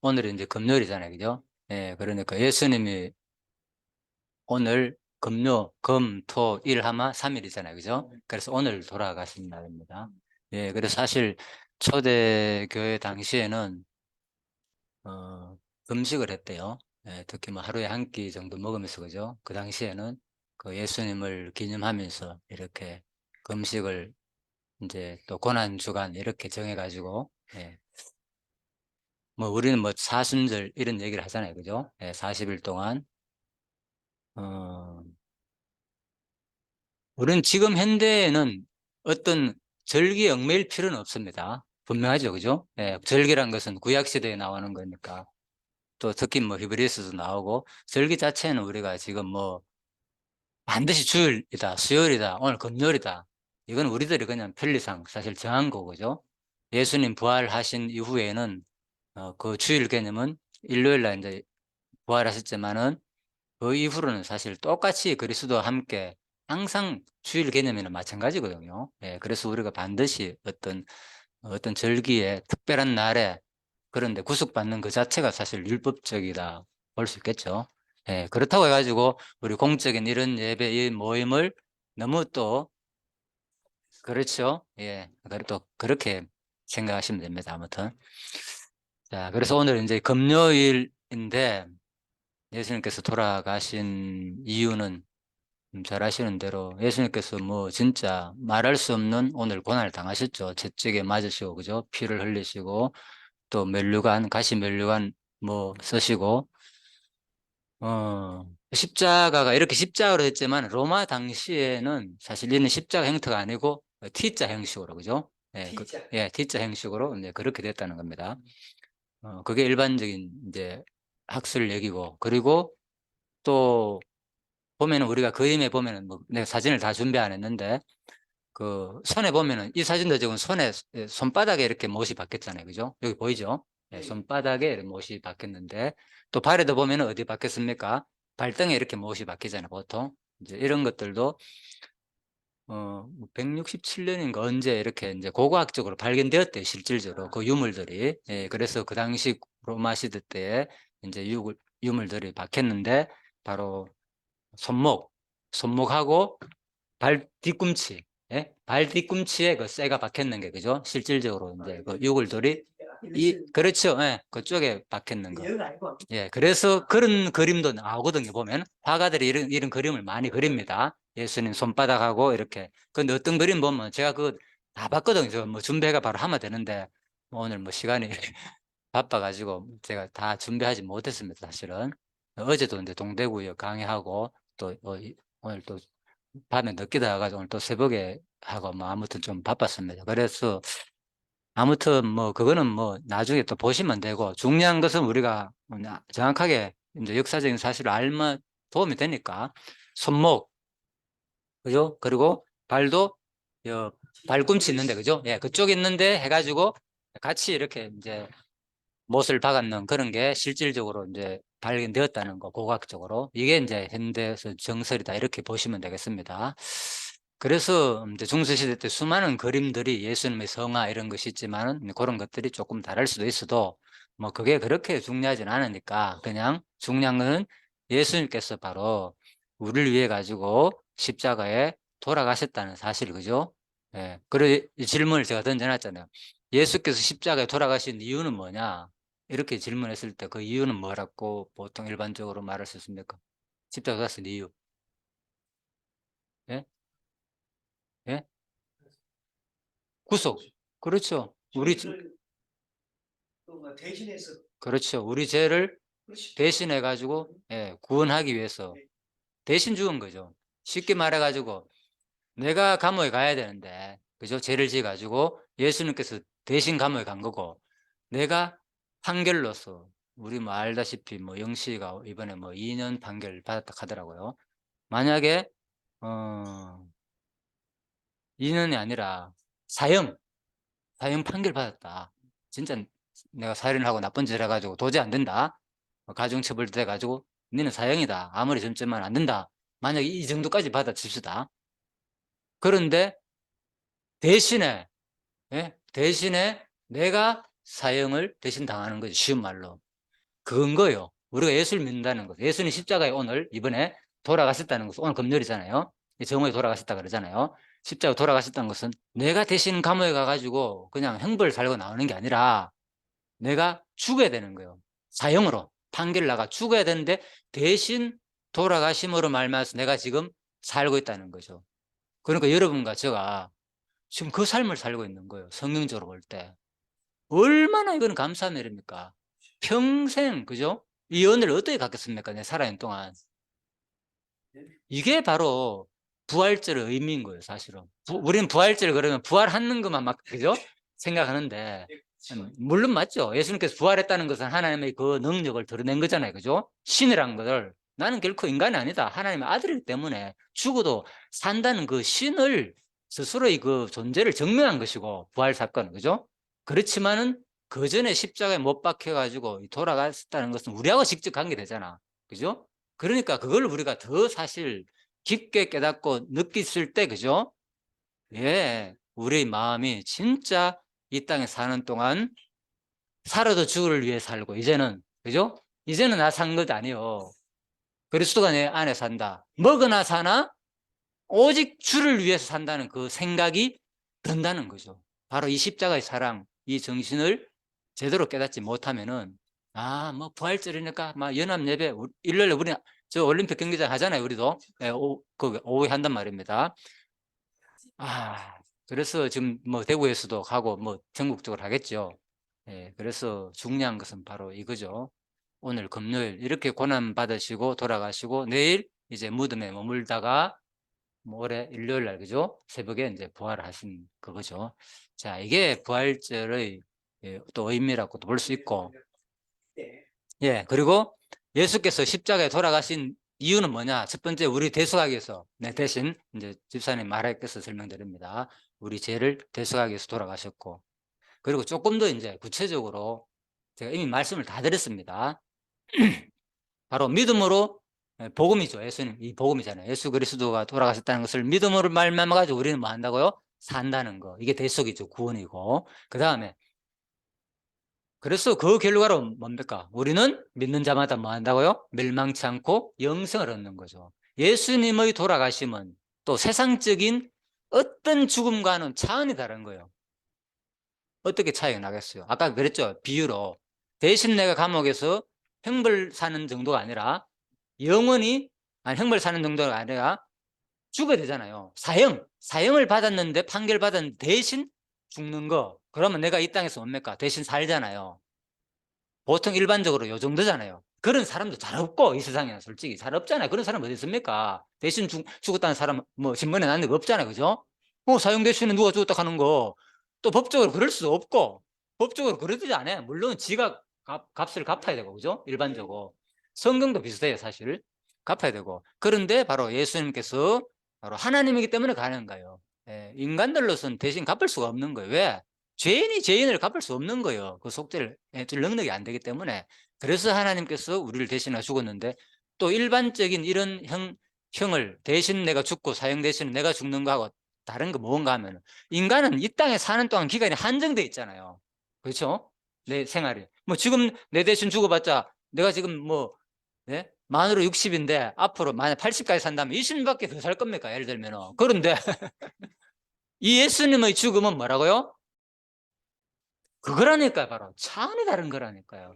오늘은 이제 금요일이잖아요. 그죠? 예, 그러니까 예수님이 오늘 금, 토, 일 하마 3일이잖아요. 그죠? 그래서 오늘 돌아가신 날입니다. 예, 그래서 사실 초대교회 당시에는, 금식을 했대요. 예, 특히 뭐 하루에 한 끼 정도 먹으면서, 그죠? 그 당시에는 그 예수님을 기념하면서 이렇게 금식을 이제 또 고난주간 이렇게 정해가지고, 예, 뭐 우리는 뭐 사순절 이런 얘기를 하잖아요. 그죠? 예, 40일 동안. 어, 우리는 지금 현대에는 어떤 절기에 얽매일 필요는 없습니다. 분명하죠. 그죠? 예, 절기란 것은 구약시대에 나오는 거니까. 또 특히 뭐 히브리서도 나오고, 절기 자체는 우리가 지금 뭐 반드시 주일이다, 수요일이다, 오늘 금요일이다. 이건 우리들이 그냥 편리상 사실 정한 거죠. 예수님 부활하신 이후에는 그 주일 개념은 일요일 날 이제 부활하셨지만은 그 이후로는 사실 똑같이 그리스도와 함께 항상 주일 개념에는 마찬가지거든요. 예, 그래서 우리가 반드시 어떤 절기에 특별한 날에 그런데 구속받는 그 자체가 사실 율법적이다 볼 수 있겠죠. 예, 그렇다고 해가지고 우리 공적인 이런 예배, 이 모임을 너무 또 그렇죠. 예, 또 그렇게 생각하시면 됩니다. 아무튼. 자, 그래서 오늘 이제 금요일인데 예수님께서 돌아가신 이유는 잘 아시는 대로 예수님께서 뭐 진짜 말할 수 없는 오늘 고난을 당하셨죠. 채찍에 맞으시고, 그죠? 피를 흘리시고, 또 면류관, 가시 면류관 뭐 쓰시고, 십자가가 이렇게 십자가로 했지만 로마 당시에는 사실 이는 십자가 형태가 아니고 T자 형식으로, 그죠? 예, 예, T자 형식으로 이제 그렇게 됐다는 겁니다. 그게 일반적인 이제 학술 얘기고, 그리고 또 보면은 우리가 그림에 보면은 뭐 내가 사진을 다 준비 안 했는데 그 손에 보면은 이 사진도 지금 손에 손바닥에 이렇게 못이 박혔잖아요. 그죠? 여기 보이죠? 네, 손바닥에 이렇게 못이 박혔는데 또 발에도 보면은 어디 박혔습니까? 발등에 이렇게 못이 박히잖아요. 보통 이제 이런 것들도 167년인가 언제 이렇게 이제 고고학적으로 발견되었대요. 실질적으로 그 유물들이. 예, 그래서 그 당시 로마 시대 때에 이제 유물들이 박혔는데 바로 손목, 손목하고 발 뒤꿈치, 예? 발 뒤꿈치에 그 쇠가 박혔는 게, 그죠? 실질적으로 이제 그 유골들이, 그렇죠. 예, 그쪽에 박혔는 거. 예, 그래서 그런 그림도 나오거든요, 보면. 화가들이 이런 그림을 많이 그립니다. 예수님 손바닥하고 이렇게. 근데 어떤 그림 보면 제가 그거 다 봤거든요. 뭐 준비가 바로 하면 되는데, 뭐 오늘 뭐 시간이 바빠가지고 제가 다 준비하지 못했습니다, 사실은. 어제도 이제 동대구역 강의하고 또 오늘 또 밤에 늦게 나와가지고 오늘 또 새벽에 하고 뭐 아무튼 좀 바빴습니다. 그래서 아무튼 뭐 그거는 뭐 나중에 또 보시면 되고 중요한 것은 우리가 정확하게 이제 역사적인 사실을 알면 도움이 되니까 손목, 그죠? 그리고 발도 발꿈치 있는데, 그죠? 예, 그쪽 있는데 해가지고 같이 이렇게 이제 못을 박았는 그런 게 실질적으로 이제 발견되었다는 거, 고고학적으로. 이게 이제 현대에서 정설이다. 이렇게 보시면 되겠습니다. 그래서 이제 중세시대 때 수많은 그림들이 예수님의 성화 이런 것이 있지만은 그런 것들이 조금 다를 수도 있어도 뭐 그게 그렇게 중요하진 않으니까 그냥 중요한 거는 예수님께서 바로 우리를 위해 가지고 십자가에 돌아가셨다는 사실, 그죠? 예. 그래, 이 질문을 제가 던져놨잖아요. 예수께서 십자가에 돌아가신 이유는 뭐냐? 이렇게 질문했을 때 그 이유는 뭐라고 보통 일반적으로 말할 수 있습니까? 십자가 갔은 이유. 예? 예? 구속. 그렇죠. 대신해서. 그렇죠. 우리 죄를 대신해 가지고 예, 구원하기 위해서 대신 죽은 거죠. 쉽게 말해 가지고 내가 감옥에 가야 되는데 그죠? 죄를 지어 가지고 예수님께서 대신 감옥에 간 거고 내가 판결로서 우리 뭐 알다시피 뭐 영씨가 이번에 뭐 2년 판결 받았다 하더라고요. 만약에 2년이 아니라 사형 사형 판결 받았다. 진짜 내가 살인을 하고 나쁜 짓을 해가지고 도저히 안 된다. 가중처벌 돼가지고 너는 사형이다. 아무리 점점만 안 된다. 만약에 이 정도까지 받아칩시다. 그런데 대신에 예? 대신에 내가 사형을 대신 당하는 거지. 쉬운 말로. 그건 거예요. 우리가 예수를 믿는다는 것. 예수님 십자가에 오늘 이번에 돌아가셨다는 것은 오늘 금요일이잖아요. 정오에 돌아가셨다 그러잖아요. 십자가에 돌아가셨다는 것은 내가 대신 감옥에 가가지고 그냥 형벌 살고 나오는 게 아니라 내가 죽어야 되는 거예요. 사형으로 판결 나가 죽어야 되는데 대신 돌아가심으로 말미암아서 내가 지금 살고 있다는 거죠. 그러니까 여러분과 제가 지금 그 삶을 살고 있는 거예요. 성경적으로 볼 때. 얼마나 이거는 감사한 일입니까? 평생, 그죠? 이 은혜를 어떻게 갖겠습니까? 내 살아있는 동안. 이게 바로 부활절의 의미인 거예요, 사실은. 우리는 부활절 그러면 부활하는 것만 막, 그죠? 생각하는데, 물론 맞죠. 예수님께서 부활했다는 것은 하나님의 그 능력을 드러낸 거잖아요, 그죠? 신이란 것을. 나는 결코 인간이 아니다. 하나님의 아들이기 때문에 죽어도 산다는 그 신을 스스로의 그 존재를 증명한 것이고, 부활 사건은, 그죠? 그렇지만은 그 전에 십자가에 못 박혀가지고 돌아갔다는 것은 우리하고 직접 관계되잖아. 그죠? 그러니까 그걸 우리가 더 사실 깊게 깨닫고 느꼈을 때, 그죠? 예, 우리 마음이 진짜 이 땅에 사는 동안 살아도 주를 위해 살고, 이제는, 그죠? 이제는 나 산 것 아니요. 그리스도가 내 안에 산다. 먹으나 사나 오직 주를 위해서 산다는 그 생각이 든다는 거죠. 바로 이 십자가의 사랑, 이 정신을 제대로 깨닫지 못하면은, 뭐 부활절이니까 막 연합 예배 일요일에 우리 저 올림픽 경기장 하잖아요. 우리도 오후에 한단 말입니다. 그래서 지금 뭐 대구에서도 가고 뭐 전국적으로 하겠죠. 예, 그래서 중요한 것은 바로 이거죠. 오늘 금요일 이렇게 고난 받으시고 돌아가시고 내일 이제 무덤에 머물다가 올해 일요일 날, 그죠? 새벽에 이제 부활을 하신 그거죠. 자, 이게 부활절의 또 의미라고 볼 수 있고, 예, 그리고 예수께서 십자가에 돌아가신 이유는 뭐냐? 첫 번째, 우리 대속하기 위해서, 대신 이제 집사님 말하께서 설명드립니다. 우리 죄를 대속하기 위해서 돌아가셨고, 그리고 조금 더 이제 구체적으로 제가 이미 말씀을 다 드렸습니다. 바로 믿음으로, 복음이죠. 예수님, 이 복음이잖아요. 예수 그리스도가 돌아가셨다는 것을 믿음으로 말미암아가지고 우리는 뭐 한다고요? 산다는 거. 이게 대속이죠. 구원이고. 그 다음에, 그래서 그 결과로 뭡니까? 우리는 믿는 자마다 뭐 한다고요? 멸망치 않고 영생을 얻는 거죠. 예수님의 돌아가심은 또 세상적인 어떤 죽음과는 차원이 다른 거예요. 어떻게 차이가 나겠어요? 아까 그랬죠. 비유로. 대신 내가 감옥에서 형벌 사는 정도가 아니라 영원히, 형벌 사는 정도가 아니라 죽어야 되잖아요. 사형을 받았는데, 판결 받았는데 대신 죽는 거. 그러면 내가 이 땅에서 뭡니까? 대신 살잖아요. 보통 일반적으로 요 정도잖아요. 그런 사람도 잘 없고, 이 세상에는 솔직히 잘 없잖아요. 그런 사람 어디 있습니까? 대신 죽었다는 사람 뭐 신문에 난 적 없잖아요. 그죠? 사형 대신에 누가 죽었다 하는 거. 또 법적으로 그럴 수도 없고, 법적으로 그러지 않아요. 물론 지가 값을 갚아야 되고, 그죠? 일반적으로. 성경도 비슷해요, 사실. 갚아야 되고. 그런데 바로 예수님께서 바로 하나님이기 때문에 가는 거예요. 인간들로서는 대신 갚을 수가 없는 거예요. 왜? 죄인이 죄인을 갚을 수 없는 거예요. 그 속죄를 해줄 능력이 안 되기 때문에. 그래서 하나님께서 우리를 대신해 죽었는데, 또 일반적인 이런 형을 대신 내가 죽고 사형 대신 내가 죽는 거하고 다른 거 뭔가 하면, 인간은 이 땅에 사는 동안 기간이 한정돼 있잖아요. 그렇죠? 내 생활이. 뭐 지금 내 대신 죽어봤자 내가 지금 뭐, 만으로 60인데 앞으로 만약 80까지 산다면 20년밖에 더 살 겁니까? 예를 들면. 그런데 이 예수님의 죽음은 뭐라고요? 그거라니까요. 바로 차원이 다른 거라니까요.